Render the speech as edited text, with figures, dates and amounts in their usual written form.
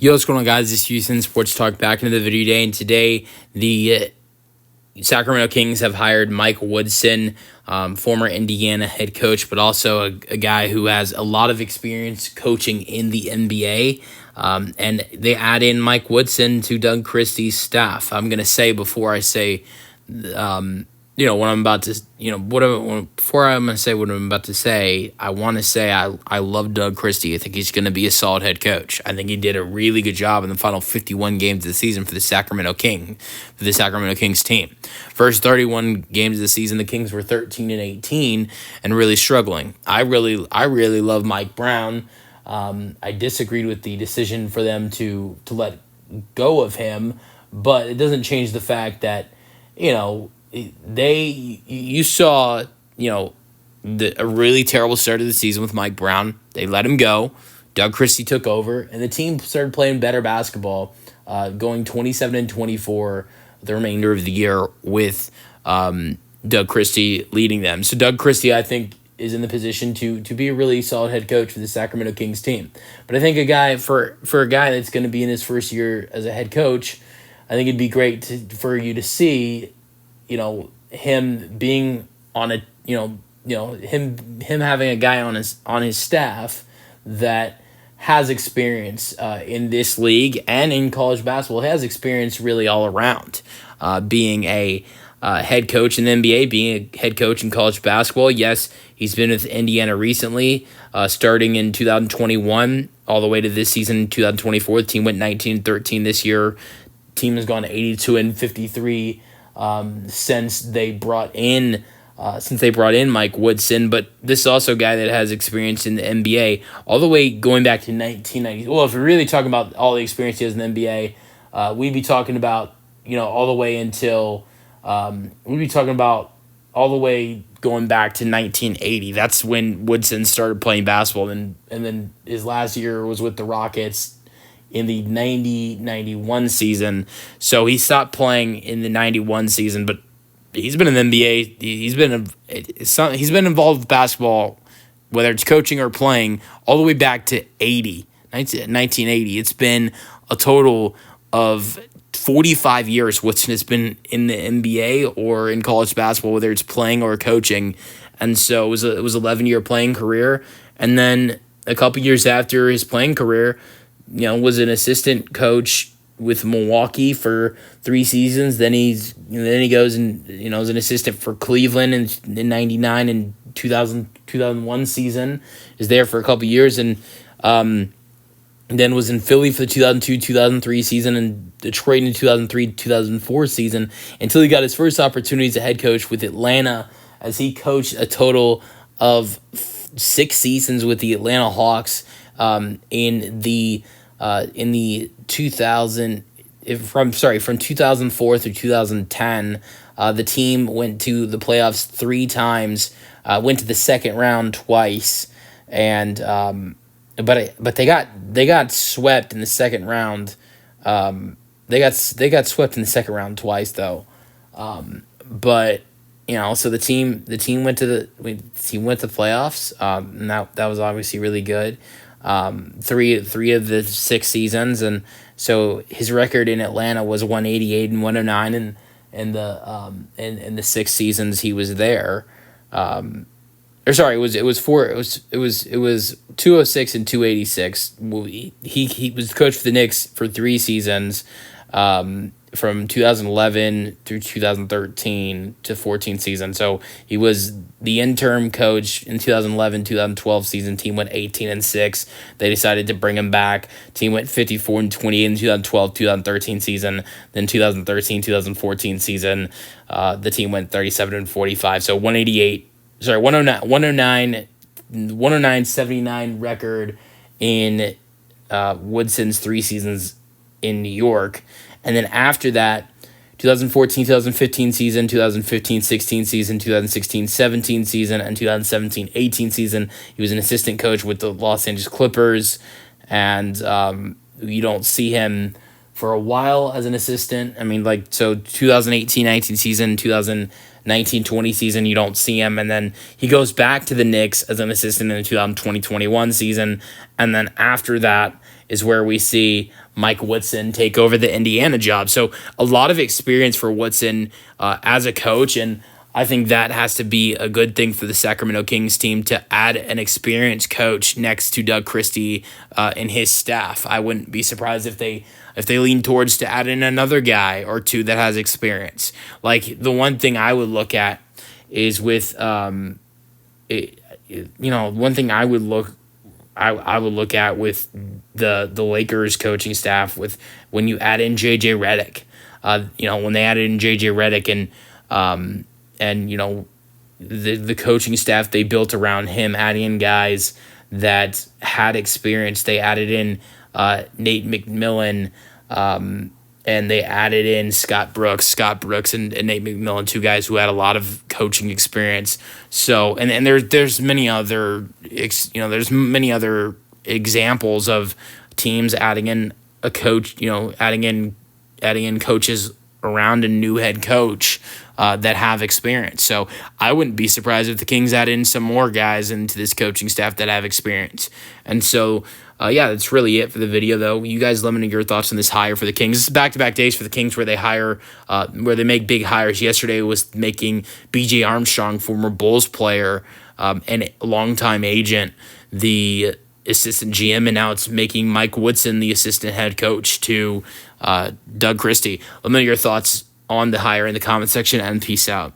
Yo, what's going on, guys? This is Houston Sports Talk back into the video today, and today the Sacramento Kings have hired Mike Woodson, former Indiana head coach, but also a guy who has a lot of experience coaching in the NBA. And they add in Mike Woodson to Doug Christie's staff. I'm going to say before I say, what I'm about to, before I'm going to say what I'm about to say, I want to say I love Doug Christie. I think he's going to be a solid head coach. I think he did a really good job in the final 51 games of the season for the Sacramento Kings team. First 31 games of the season, the Kings were 13-18 and really struggling. I really love Mike Brown. I disagreed with the decision for them to let go of him, but it doesn't change the fact that, you saw, a really terrible start of the season with Mike Brown. They let him go. Doug Christie took over, and the team started playing better basketball, going 27-24 the remainder of the year with Doug Christie leading them. So Doug Christie, I think, is in the position to be a really solid head coach for the Sacramento Kings team. But I think for a guy that's going to be in his first year as a head coach, I think it'd be great for you to see, him being on a, him having a guy on his staff that has experience in this league and in college basketball. He has experience really all around, being a head coach in the NBA, being a head coach in college basketball. Yes, he's been with Indiana recently, starting in 2021 all the way to this season, 2024. The team went 19-13 this year. Team has gone 82-53 since they brought in Mike Woodson. But this is also a guy that has experience in the NBA all the way going back to 1990. Well, if we're really talking about all the experience he has in the NBA, we'd be talking about all the way until we'd be talking about all the way going back to 1980. That's when Woodson started playing basketball, and then his last year was with the Rockets in the 90-91 season. So he stopped playing in the 91 season, but he's been in the NBA. He's been involved with basketball, whether it's coaching or playing, all the way back to 1980. It's been a total of 45 years Woodson has been in the NBA or in college basketball, whether it's playing or coaching. And so it was 11-year playing career. And then a couple years after his playing career, was an assistant coach with Milwaukee for 3 seasons. Then he goes and is an assistant for Cleveland in 99 and 2001 season. Is there for a couple years, and then was in Philly for the 2002-2003 season and Detroit in the 2003-2004 season until he got his first opportunity as a head coach with Atlanta, as he coached a total of 6 seasons with the Atlanta Hawks in the from 2004 through 2010. The team went to the playoffs 3 times, went to the second round twice, and but they got swept in the second round. They got swept in the second round twice though. But so the team went to the playoffs. And that was obviously really good. 3 of the 6 seasons, and so his record in Atlanta was 188 and 109 in the 6 seasons he was there. It was 206 and 286. He was coach for the Knicks for 3 seasons, from 2011 through 2013 to 14 season. So he was the interim coach in 2011-2012 season. Team went 18-6. They decided to bring him back. Team went 54-28 in 2012-2013 season. Then 2013-2014 season, the team went 37-45. So 109-79 record in Woodson's 3 seasons in New York. And then after that, 2014-2015 season, 2015-16 season, 2016-17 season, and 2017-18 season, he was an assistant coach with the Los Angeles Clippers. And you don't see him for a while as an assistant. I mean, 2018-19 season, 2019-20 season, you don't see him. And then he goes back to the Knicks as an assistant in the 2020-21 season. And then after that, is where we see Mike Woodson take over the Indiana job. So a lot of experience for Woodson as a coach, and I think that has to be a good thing for the Sacramento Kings team to add an experienced coach next to Doug Christie and his staff. I wouldn't be surprised if they lean towards to add in another guy or two that has experience. Like the one thing I would look at is with one thing I would look at with the Lakers coaching staff with when you add in JJ Redick. When they added in JJ Redick and the coaching staff they built around him, adding in guys that had experience. They added in Nate McMillan, and they added in Scott Brooks and Nate McMillan, two guys who had a lot of coaching experience. So and there's many other examples of teams adding in a coach, adding in coaches around a new head coach that have experience. So I wouldn't be surprised if the Kings add in some more guys into this coaching staff that have experience. And so, that's really it for the video, though. You guys let me know your thoughts on this hire for the Kings. This is back-to-back days for the Kings where they make big hires. Yesterday was making B.J. Armstrong, former Bulls player and longtime agent, the assistant GM, and now it's making Mike Woodson the assistant head coach to Doug Christie. Let me know your thoughts on the hire in the comment section, and peace out.